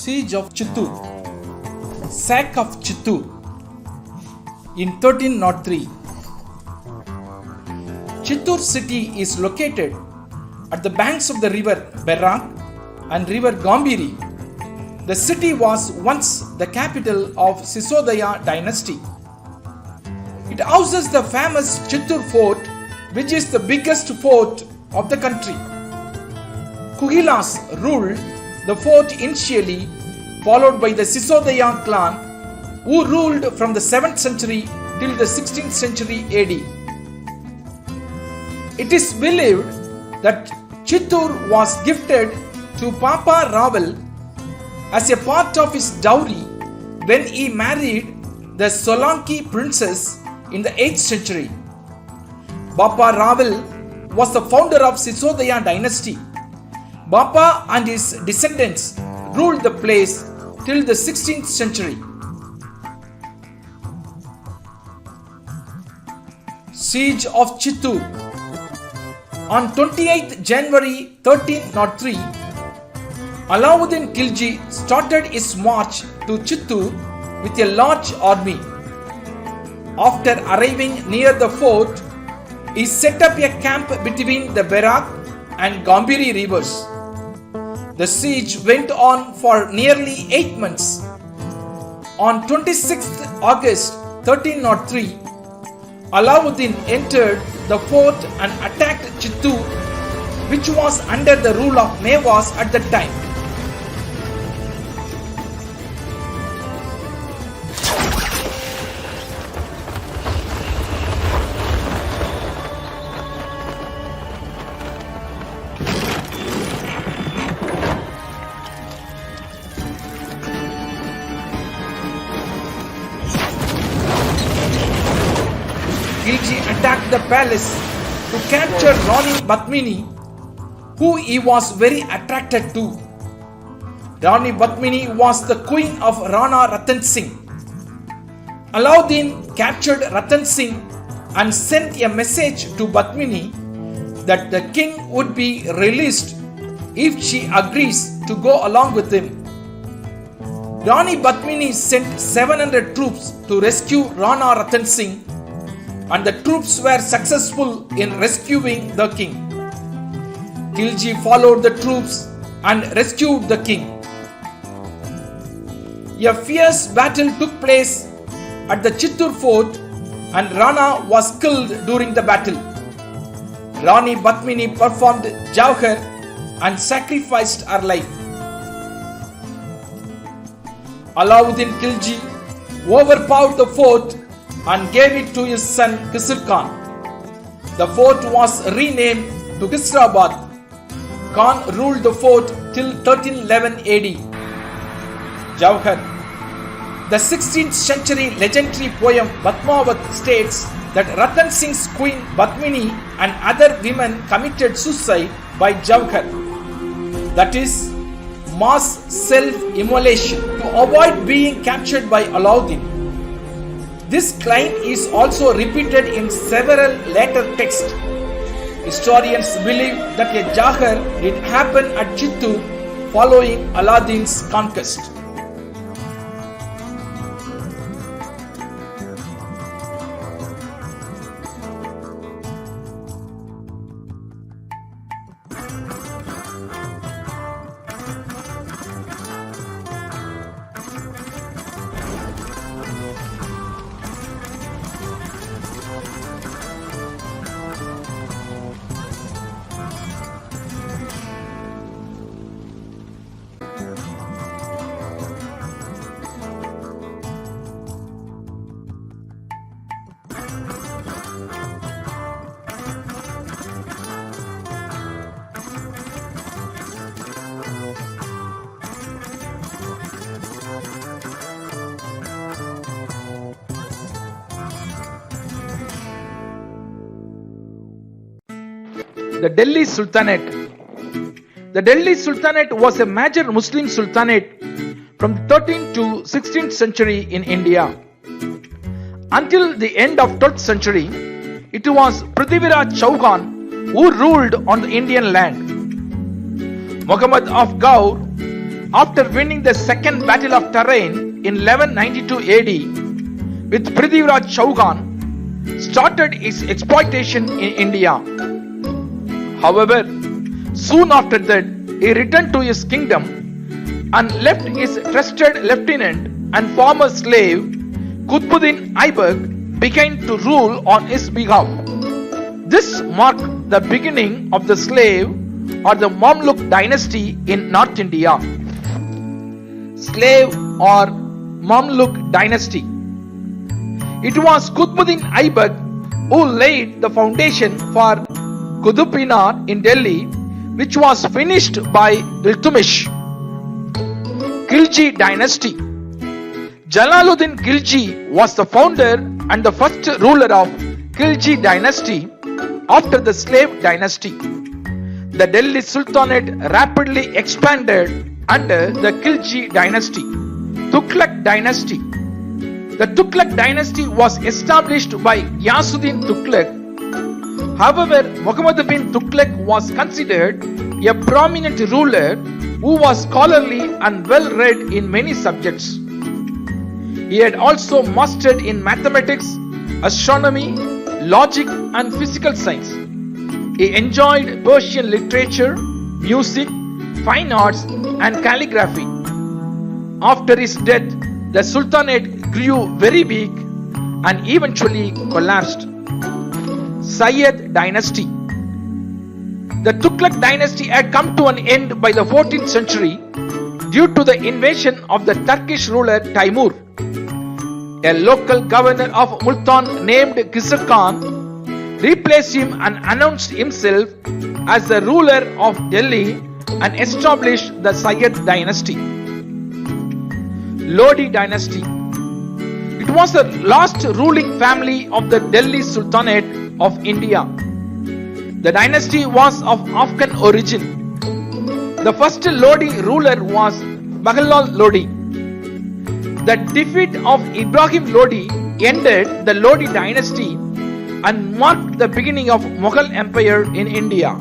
Siege of Chittoor, Sack of Chittoor in 1303. Chittoor city is located at the banks of the river Berrak and river Gambhiri. The city was once the capital of Sisodaya dynasty. It houses the famous Chittoor fort, which is the biggest fort of the country. Kuhilas ruled the fort initially, followed by the Sisodaya clan, who ruled from the 7th century till the 16th century AD. It is believed that Chittoor was gifted to Papa Raval as a part of his dowry when he married the Solanki princess in the 8th century. Papa Raval was the founder of Sisodaya dynasty. Bappa and his descendants ruled the place till the 16th century. Siege of Chittoor. On 28th January 1303, Alauddin Khilji started his march to Chittoor with a large army. After arriving near the fort, he set up a camp between the Berrak and Gambhiri rivers. The siege went on for nearly 8 months. On 26th August 1303, Alauddin entered the fort and attacked Chittoor, which was under the rule of Mewas at the time. Khilji attacked the palace to capture Rani Batmini, who he was very attracted to. Rani Batmini was the queen of Rana Ratan Singh. Alauddin captured Ratan Singh and sent a message to Batmini that the king would be released if she agrees to go along with him. Rani Batmini sent 700 troops to rescue Rana Ratan Singh, and the troops were successful in rescuing the king. Khilji followed the troops and rescued the king. A fierce battle took place at the Chittoor fort and Rana was killed during the battle. Rani Batmini performed Jauhar and sacrificed her life. Alauddin Khilji overpowered the fort and gave it to his son Khizr Khan. The fort was renamed to Khisrabad. Khan ruled the fort till 1311 AD. Jauhar. The 16th century legendary poem Padmavat states that Ratan Singh's queen Batmini and other women committed suicide by Jauhar, that is, mass self-immolation, to avoid being captured by Alauddin. This claim is also repeated in several later texts. Historians believe that a Jauhar did happen at Chittoor following Alauddin's conquest. The Delhi Sultanate. The Delhi Sultanate was a major Muslim sultanate from the 13th to 16th century in India. Until the end of 12th century, it was Prithviraj Chauhan who ruled on the Indian land. Muhammad of Gaur after winning the second battle of Tarain in 1192 AD with Prithviraj Chauhan, started his exploitation in India. However, soon after that, he returned to his kingdom and left his trusted lieutenant and former slave Qutbuddin Aibak began to rule on his behalf. This marked the beginning of the slave or the Mamluk dynasty in North India. Slave or Mamluk dynasty. It was Qutbuddin Aibak who laid the foundation for Qutub Minar in Delhi, which was finished by Iltutmish. Khilji dynasty. Jalaluddin Khilji was the founder and the first ruler of Khilji dynasty after the slave dynasty. The Delhi Sultanate rapidly expanded under the Khilji dynasty. Tughlaq dynasty. The Tughlaq dynasty was established by Ghiyasuddin Tughlaq. However, Muhammad bin Tughlaq was considered a prominent ruler who was scholarly and well read in many subjects. He had also mastered in mathematics, astronomy, logic and physical science. He enjoyed Persian literature, music, fine arts and calligraphy. After his death, the Sultanate grew very weak and eventually collapsed. Sayyid dynasty. The Tughlaq dynasty had come to an end by the 14th century due to the invasion of the Turkish ruler Timur. A local governor of Multan named Khizr Khan replaced him and announced himself as the ruler of Delhi and established the Sayyid dynasty. Lodi dynasty. It was the last ruling family of the Delhi Sultanate of India. The dynasty was of Afghan origin. The first Lodi ruler was Baghlal Lodi. The defeat of Ibrahim Lodi ended the Lodi dynasty and marked the beginning of Mughal Empire in India.